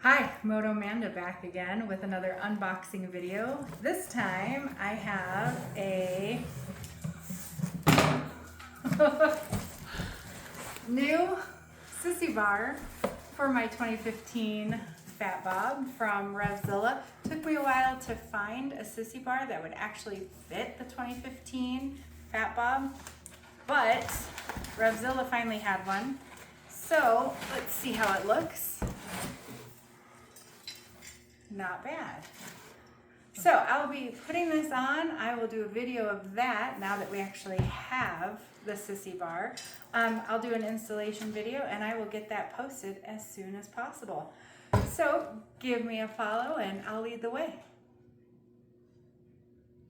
Hi, Moto Amanda back again with another unboxing video. This time I have a new sissy bar for my 2015 Fat Bob from Revzilla. Took me a while to find a sissy bar that would actually fit the 2015 Fat Bob, but Revzilla finally had one. So let's see how it looks. Not bad. So I'll be putting this on. I will do a video of that now that we actually have the sissy bar. I'll do an installation video and I will get that posted as soon as possible. So give me a follow and I'll lead the way.